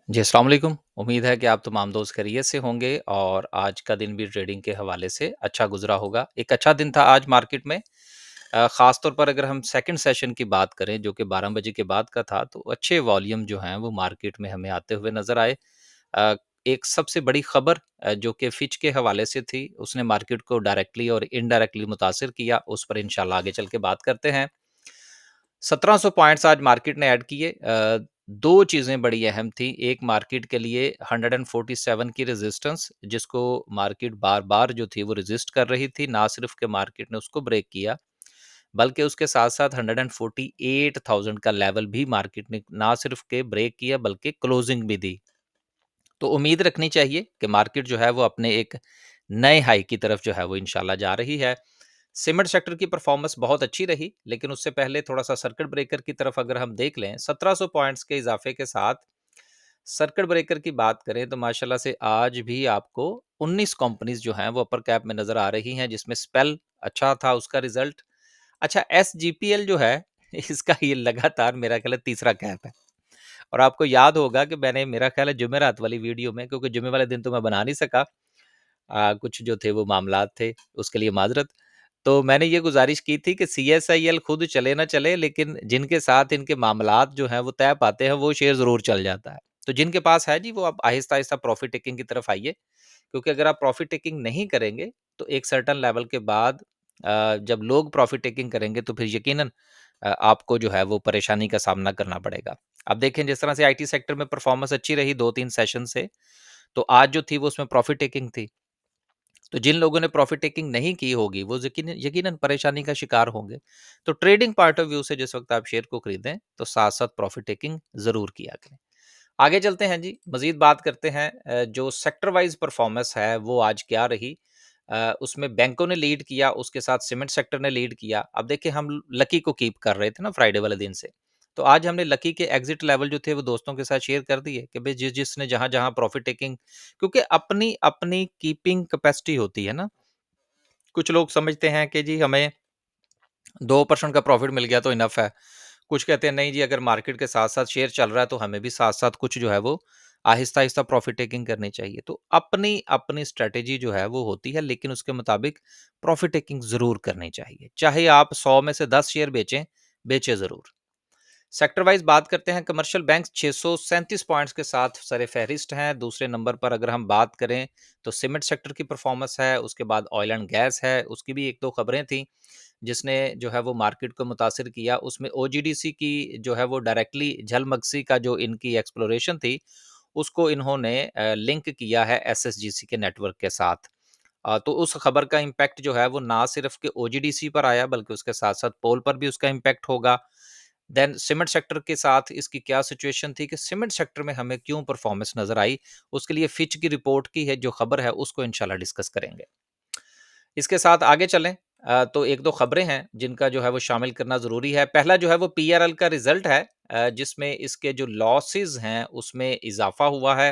जी, अस्सलाम वालेकुम। उम्मीद है कि आप तमाम दोस्त खैरियत से होंगे और आज का दिन भी ट्रेडिंग के हवाले से अच्छा गुज़रा होगा। एक अच्छा दिन था आज मार्केट में। ख़ास तौर पर अगर हम सेकंड सेशन की बात करें जो कि 12 बजे के बाद का था, तो अच्छे वॉल्यूम जो हैं वो मार्केट में हमें आते हुए नज़र आए। अ, एक सबसे बड़ी खबर जो कि फिच के हवाले से थी, उसने मार्केट को डायरेक्टली और इनडायरेक्टली मुतासिर किया, उस पर इंशाल्लाह आगे चल के बात करते हैं। 1700 पॉइंट्स आज मार्केट ने ऐड किए। 2 चीज़ें बड़ी अहम थी। एक मार्केट के लिए 147 की रेजिस्टेंस जिसको मार्केट बार-बार जो थी वो रेजिस्ट कर रही थी। ना सिर्फ़ कि मार्केट ने उसको ब्रेक किया, बल्कि उसके साथ-साथ 148,000 का लेवल भी मार्केट ने ना सिर्फ़ के ब्रेक किया बल्कि क्लोजिंग भी दी। तो उम्मीद रखनी चाहिए कि मार्केट जो है वो अपने एक नए हाई की तरफ जो है वो इंशाल्लाह जा रही है। सीमेंट सेक्टर की परफॉर्मेंस बहुत अच्छी रही, लेकिन उससे पहले थोड़ा-सा सर्किट ब्रेकर की तरफ अगर हम देख लें, 1700 पॉइंट्स के इज़ाफ़े के साथ सर्किट ब्रेकर की बात करें तो माशाल्लाह से आज भी आपको 19 कंपनीज़ जो हैं वो अपर कैप में नज़र आ रही हैं, जिसमें स्पेल अच्छा था उसका रिज़ल्ट। अच्छा एसजीपीएल जो है इसका ये लगातार मेरा ख़्याल है तीसरा कैप है। और आपको याद होगा कि मैंने मेरा ख़्याल है जुमेरात वाली वीडियो में, क्योंकि जुमे वाले दिन तो मैं बना नहीं सका, कुछ जो थे वो मामलात थे, उसके लिए माज़रत। तो मैंने ये गुज़ारिश की थी कि सीएसआईएल खुद चले ना चले, लेकिन जिनके साथ इनके मामलात जो हैं वो तय पाते हैं, वो शेयर ज़रूर चल जाता है। तो जिनके पास है जी, वो अब आहिस्ता-आहिस्ता प्रॉफ़िट टेकिंग की तरफ आइए, क्योंकि अगर आप प्रॉफ़िट टेकिंग नहीं करेंगे, तो एक सर्टेन लेवल के बाद जब लोग प्रॉफ़िट टेकिंग करेंगे, तो फिर यकीनन आपको जो है वो परेशानी का सामना करना पड़ेगा। अब देखें जिस तरह से आईटी सेक्टर में परफ़ॉर्मेंस अच्छी रही 2-3 सेशन से, तो आज जो थी वो उसमें प्रॉफ़िट टेकिंग थी। तो जिन लोगों ने प्रॉफिट टेकिंग नहीं की होगी वो यकीनन यकीनन परेशानी का शिकार होंगे। तो ट्रेडिंग पॉइंट ऑफ व्यू से जिस वक्त आप शेयर को खरीदें तो साथ साथ प्रॉफिट टेकिंग जरूर किया करें। आगे चलते हैं जी, मजीद बात करते हैं। जो सेक्टर वाइज परफॉर्मेंस है वो आज क्या रही। उसमें बैंकों ने लीड किया, उसके साथ सीमेंट सेक्टर ने लीड किया। अब देखिए हम लकी को कीप कर रहे थे ना फ्राइडे वाले दिन से, तो आज हमने लकी के एग्जिट लेवल जो थे वो दोस्तों के साथ शेयर कर दिए कि भाई जिसने जहां जहां प्रॉफिट टेकिंग, क्योंकि अपनी अपनी कीपिंग कैपेसिटी होती है ना। कुछ लोग समझते हैं कि जी हमें 2% का प्रॉफिट मिल गया तो इनफ है। कुछ कहते हैं नहीं जी, अगर मार्केट के साथ-साथ शेयर चल रहा है तो हमें भी साथ-साथ कुछ जो है वो आहिस्ता-आहिस्ता प्रॉफिट टेकिंग करनी चाहिए। तो अपनी-अपनी स्ट्रैटेजी जो है वो होती है, लेकिन उसके मुताबिक प्रॉफिट टेकिंग ज़रूर करनी चाहिए। चाहे आप 100 में से 10 शेयर बेचें, बेचें ज़रूर। सेक्टर वाइज बात करते हैं। कमर्शियल बैंक 637 पॉइंट्स के साथ सर-ए-फ़हरिस्त हैं। दूसरे नंबर पर अगर हम बात करें तो सीमेंट सेक्टर की परफॉर्मेंस है, उसके बाद ऑयल एंड गैस है, उसकी भी 1-2 खबरें थी जिसने जो है वो मार्केट को मुतासिर किया। उसमें ओजीडीसी की जो है वो डायरेक्टली झलमगसी का जो इनकी एक्सप्लोरेशन थी, उसको इन्होंने लिंक किया है एसएसजीसी के नेटवर्क के साथ। तो उस खबर का इम्पैक्ट जो है वो ना सिर्फ कि ओजीडीसी पर आया, बल्कि उसके साथ-साथ पोल पर भी उसका इम्पैक्ट होगा। देन सीमेंट सेक्टर के साथ इसकी क्या सिचुएशन थी कि सीमेंट सेक्टर में हमें क्यों परफॉर्मेंस नज़र आई, उसके लिए फिच की रिपोर्ट की है जो खबर है उसको इंशाल्लाह डिस्कस करेंगे। इसके साथ आगे चलें तो 1-2 खबरें हैं जिनका जो है वो शामिल करना ज़रूरी है। पहला जो है वो पीआरएल का रिज़ल्ट है, जिसमें इसके जो लॉसेस हैं उसमें इज़ाफ़ा हुआ है।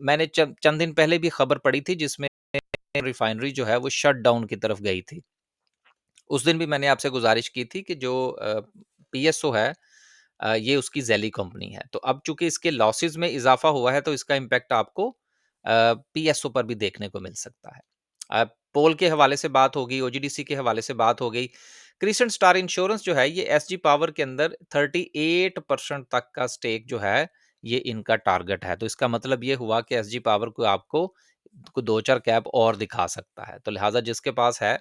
मैंने चंद दिन पहले भी खबर पढ़ी थी जिसमें रिफाइनरी जो है वो शट डाउन की तरफ गई थी। उस दिन भी मैंने आपसे गुज़ारिश की थी कि जो पीएसओ है, ये उसकी ज़ैली कंपनी है। तो अब चूँकि इसके लॉसेस में इज़ाफ़ा हुआ है तो इसका इम्पैक्ट आपको पीएसओ पर भी देखने को मिल सकता है। पोल के हवाले से बात हो गई, ओजीडीसी के हवाले से बात हो गई। क्रिसेंट स्टार इंश्योरेंस जो है ये एसजी पावर के अंदर 38% तक का स्टेक जो है ये इनका टारगेट है। तो इसका मतलब ये हुआ कि एसजी पावर को आपको 2-4 कैप और दिखा सकता है। तो लिहाज़ा जिसके पास है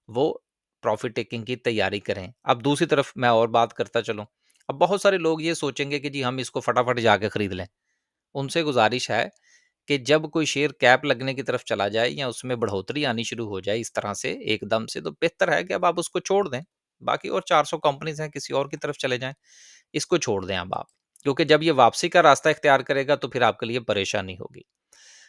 वो प्रॉफ़िट टेकिंग की तैयारी करें। अब दूसरी तरफ मैं और बात करता चलूँ। अब बहुत सारे लोग ये सोचेंगे कि जी हम इसको फटाफट जाके खरीद लें। उनसे गुज़ारिश है कि जब कोई शेयर कैप लगने की तरफ चला जाए या उसमें बढ़ोतरी आनी शुरू हो जाए इस तरह से एकदम से, तो बेहतर है कि अब आप उसको छोड़ दें। बाकी और 400 कंपनीज़ हैं, किसी और की तरफ चले जाएँ। इसको छोड़ दें अब आप। क्योंकि जब ये वापसी का रास्ता इख्तियार करेगा तो फिर आपके लिए परेशानी होगी।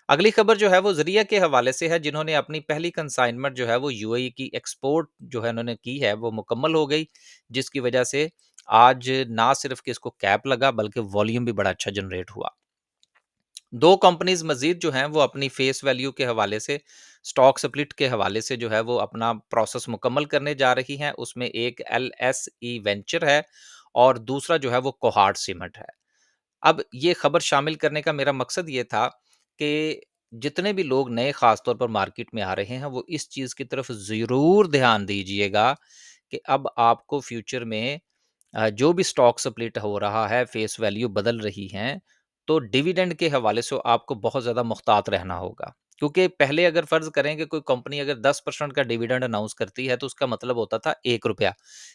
अगली खबर जो है वो ज़रिया के हवाले से है, जिन्होंने अपनी पहली कंसाइनमेंट जो है वो यूएई की एक्सपोर्ट जो है उन्होंने की है वो मुकम्मल हो गई, जिसकी वजह से आज ना सिर्फ कि इसको कैप लगा बल्कि वॉल्यूम भी बड़ा अच्छा जनरेट हुआ। 2 कंपनीज़ मज़ीद जो हैं वो अपनी फेस वैल्यू के हवाले से, स्टॉक स्प्लिट के हवाले से जो है वो अपना प्रोसेस मुकम्मल करने जा रही हैं। उसमें एक एलएसई वेंचर है और दूसरा जो है वो कोहार्ट सीमेंट है। अब ये खबर शामिल करने का मेरा मकसद ये था कि जितने भी लोग नए ख़ास तौर पर मार्केट में आ रहे हैं, वो इस चीज़ की तरफ ज़रूर ध्यान दीजिएगा कि अब आपको फ्यूचर में जो भी स्टॉक स्प्लिट हो रहा है, फेस वैल्यू बदल रही हैं, तो डिविडेंड के हवाले से आपको बहुत ज़्यादा मुहतात रहना होगा। क्योंकि पहले अगर फ़र्ज़ करें कि कोई कंपनी अगर 10% का डिविडेंड अनाउंस करती है, तो उसका मतलब होता था ₹1,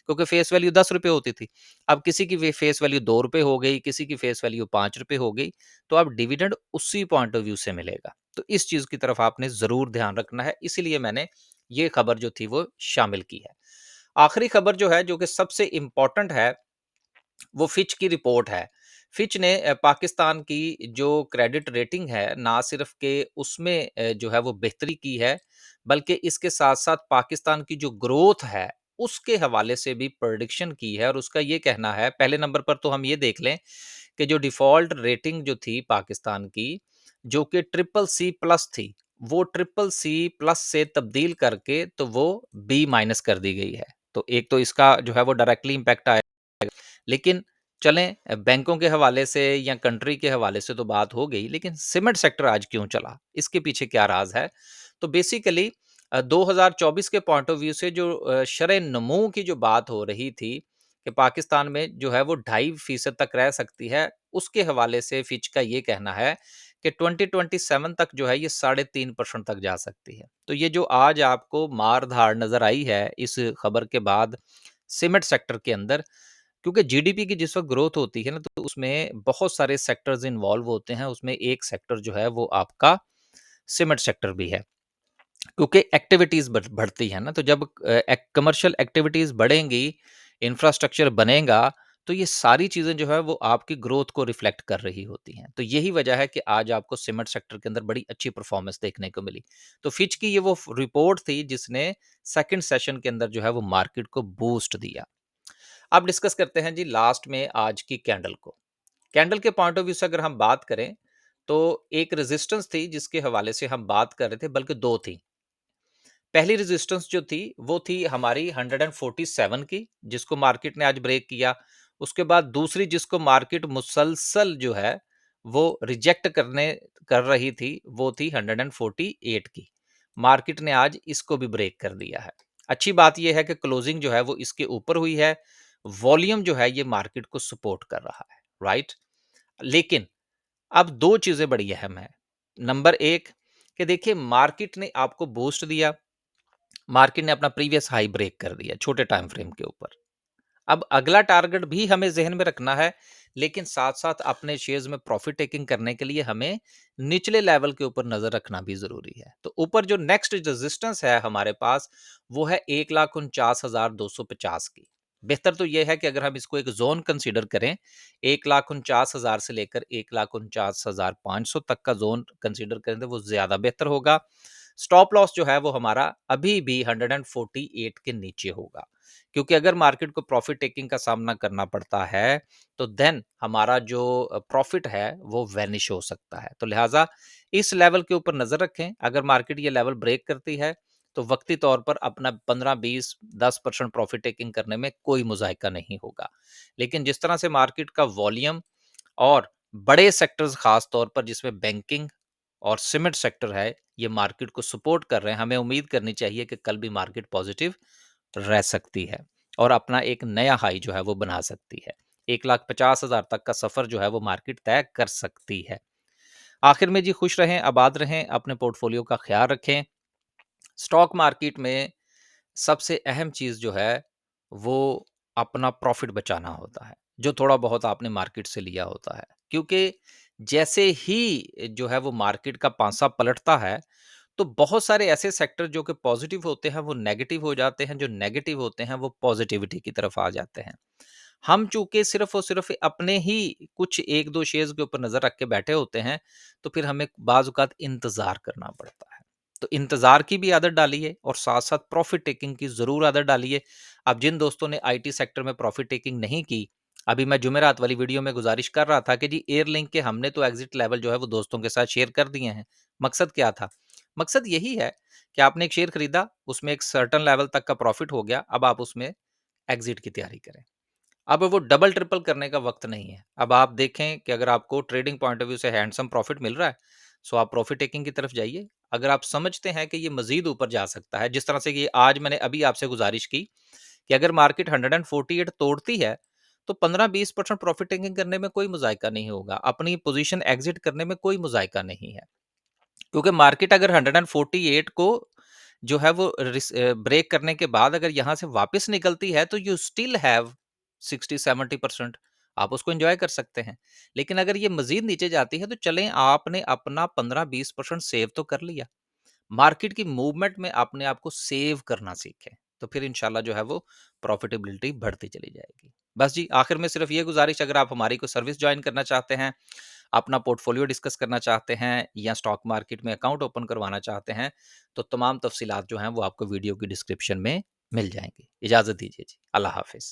क्योंकि फेस वैल्यू ₹10 होती थी। अब किसी की फेस वैल्यू ₹2 हो गई, किसी की फेस वैल्यू ₹5 हो गई, तो अब डिविडेंड उसी पॉइंट ऑफ व्यू से मिलेगा। तो इस चीज़ की तरफ आपने ज़रूर ध्यान रखना है, इसीलिए मैंने ये खबर जो थी वो शामिल की है। आखिरी खबर जो है, जो कि सबसे इम्पोर्टेंट है, वो फिच की रिपोर्ट है। फिच ने पाकिस्तान की जो क्रेडिट रेटिंग है, ना सिर्फ़ के उसमें जो है वो बेहतरी की है, बल्कि इसके साथ-साथ पाकिस्तान की जो ग्रोथ है, उसके हवाले से भी प्रेडिक्शन की है और उसका ये कहना है, पहले नंबर पर तो हम ये देख लें कि जो डिफ़ॉल्ट रेटिंग जो थी पाकिस्तान की, जो कि ट्रिपल सी प्लस थी, वो ट्रिपल सी प्लस से तब्दील करके तो वो बी माइनस कर दी गई है। तो एक तो इसका जो है वो डायरेक्टली इम्पैक्ट आया। लेकिन चलें बैंकों के हवाले से या कंट्री के हवाले से तो बात हो गई, लेकिन सीमेंट सेक्टर आज क्यों चला? इसके पीछे क्या राज़ है? तो बेसिकली 2024 के पॉइंट ऑफ व्यू से जो शरह-ए-नमू की जो बात हो रही थी कि पाकिस्तान में जो है वो 2.5% तक रह सकती है, उसके हवाले से फिच का ये कहना है कि 2027 तक जो है ये 3.5% तक जा सकती है। तो ये जो आज आपको मार-धाड़ नज़र आई है इस खबर के बाद सीमेंट सेक्टर के अंदर, क्योंकि जीडीपी की जिस वक़्त ग्रोथ होती है ना, तो उसमें बहुत सारे सेक्टर्स इन्वॉल्व होते हैं, उसमें एक सेक्टर जो है वो आपका सीमेंट सेक्टर भी है। क्योंकि एक्टिविटीज़ बढ़ती है ना, तो जब कमर्शियल एक्टिविटीज़ बढ़ेंगी, इंफ्रास्ट्रक्चर बनेगा, तो ये सारी चीज़ें जो है वो आपकी ग्रोथ को रिफ्लेक्ट कर रही होती हैं। तो यही वजह है कि आज आपको सीमेंट सेक्टर के अंदर बड़ी अच्छी परफॉर्मेंस देखने को मिली। तो फिच की ये वो रिपोर्ट थी जिसने सेकंड सेशन के अंदर जो है वो मार्केट को बूस्ट दिया। अब डिस्कस करते हैं जी लास्ट में आज की कैंडल को। कैंडल के पॉइंट ऑफ व्यू से अगर हम बात करें, तो एक रेजिस्टेंस थी जिसके हवाले से हम बात कर रहे थे, बल्कि 2 थी। पहली रेजिस्टेंस जो थी, वो थी हमारी 147 की, जिसको मार्केट ने आज ब्रेक किया। उसके बाद दूसरी जिसको मार्केट मुसलसल जो है, वो रिजेक्ट कर रही थी, वो थी 148 की। मार्केट ने आज इसको भी ब्रेक कर दिया है। अच्छी बात ये है कि क्लोजिंग जो है वो इसके ऊपर हुई है। वॉल्यूम जो है ये मार्केट को सपोर्ट कर रहा है, राइट? लेकिन अब 2 चीज़ें बड़ी अहम हैं। नंबर 1 कि देखिए मार्केट ने आपको बूस्ट दिया, मार्केट ने अपना प्रीवियस हाई ब्रेक कर दिया छोटे टाइम फ्रेम के ऊपर। अब अगला टारगेट भी हमें ज़हन में रखना है, लेकिन साथ-साथ अपने शेयर्स में प्रॉफिट टेकिंग करने के लिए हमें निचले लेवल के ऊपर नज़र रखना भी ज़रूरी है। तो ऊपर जो नेक्स्ट रेजिस्टेंस है हमारे पास, वो है 1,49,250 की। बेहतर तो ये है कि अगर हम इसको एक ज़ोन कंसीडर करें, 1,49,000 से लेकर 1,49,500 तक का ज़ोन कंसीडर करें, तो वो ज़्यादा बेहतर होगा। स्टॉप लॉस जो है वो हमारा अभी भी 148 के नीचे होगा। क्योंकि अगर मार्केट को प्रॉफिट टेकिंग का सामना करना पड़ता है, तो देन हमारा जो प्रॉफिट है वो वैनिश हो सकता है। तो लिहाजा इस लेवल के ऊपर नज़र रखें। अगर मार्केट ये लेवल ब्रेक करती है, तो वक्ती तौर पर अपना 15, 20, 10% प्रॉफिट टेकिंग करने में कोई मुज़ाहिका नहीं होगा। लेकिन जिस तरह से मार्केट का वॉल्यूम और बड़े सेक्टर्स खास तौर पर जिसमें बैंकिंग और सीमेंट सेक्टर है, ये मार्केट को सपोर्ट कर रहे हैं। हमें उम्मीद करनी चाहिए कि कल भी मार्केट पॉजिटिव रह सकती है और अपना एक नया हाई जो है वो बना सकती है। 1,50,000 तक का सफर जो है वो मार्केट तय कर सकती है। आखिर में जी खुश रहें, आबाद रहें, अपने पोर्टफोलियो का ख्याल रखें। स्टॉक मार्केट में सबसे अहम चीज़ जो है, वो अपना प्रॉफ़िट बचाना होता है, जो थोड़ा बहुत आपने मार्केट से लिया होता है। क्योंकि जैसे ही जो है वो मार्केट का पांसा पलटता है, तो बहुत सारे ऐसे सेक्टर जो कि पॉज़िटिव होते हैं, वो नेगेटिव हो जाते हैं, जो नेगेटिव होते हैं, वो पॉज़िटिविटी की तरफ आ जाते हैं। हम चूँकि सिर्फ़ और सिर्फ़ अपने ही कुछ 1-2 शेयर्स के ऊपर नज़र रख के बैठे होते हैं, तो फिर हमें बाज़ औक़ात इंतज़ार करना पड़ता है। तो इंतज़ार की भी आदत डालिए और साथ-साथ प्रॉफ़िट टेकिंग की ज़रूर आदत डालिए। अब जिन दोस्तों ने आईटी सेक्टर में प्रॉफ़िट टेकिंग नहीं की, अभी मैं जुमेरात वाली वीडियो में गुज़ारिश कर रहा था कि जी एयरलिंक के हमने तो एग्ज़िट लेवल जो है वो दोस्तों के साथ शेयर कर दिए हैं। मकसद क्या था? मकसद यही है कि आपने एक शेयर खरीदा, उसमें एक सर्टेन लेवल तक का प्रॉफ़िट हो गया, अब आप उसमें एग्ज़िट की तैयारी करें। अब वो डबल ट्रिपल करने का वक़्त नहीं है। अब आप देखें कि अगर आपको ट्रेडिंग पॉइंट ऑफ व्यू से हैंडसम प्रॉफिट मिल रहा है, सो आप प्रॉफिट टेकिंग की तरफ जाइए। अगर आप समझते हैं कि ये मज़ीद ऊपर जा सकता है, जिस तरह से कि आज मैंने अभी आपसे गुज़ारिश की कि अगर मार्केट 148 तोड़ती है, तो 15-20% प्रॉफिट टेकिंग करने में कोई मुज़ायका नहीं होगा। अपनी पोज़ीशन एग्ज़िट करने में कोई मुज़ायका नहीं है। क्योंकि मार्केट अगर 148 को जो है वो ब्रेक करने के बाद अगर यहाँ से वापस निकलती है, तो यू स्टिल हैव 60-70%, आप उसको एंजॉय कर सकते हैं। लेकिन अगर ये मजीद नीचे जाती है, तो चलें, आपने अपना 15-20% सेव तो कर लिया। मार्केट की मूवमेंट में अपने आप को सेव करना सीखें, तो फिर इंशाल्लाह जो है वो प्रॉफिटेबिलिटी बढ़ती चली जाएगी। बस जी, आखिर में सिर्फ ये गुजारिश, अगर आप हमारी कोई सर्विस ज्वाइन करना चाहते हैं, अपना पोर्टफोलियो डिस्कस करना चाहते हैं या स्टॉक मार्केट में अकाउंट ओपन करवाना चाहते हैं, तो तमाम तफसीलात जो हैं वो आपको वीडियो की डिस्क्रिप्शन में मिल जाएंगी। इजाज़त दीजिए जी, अल्लाह हाफिज़।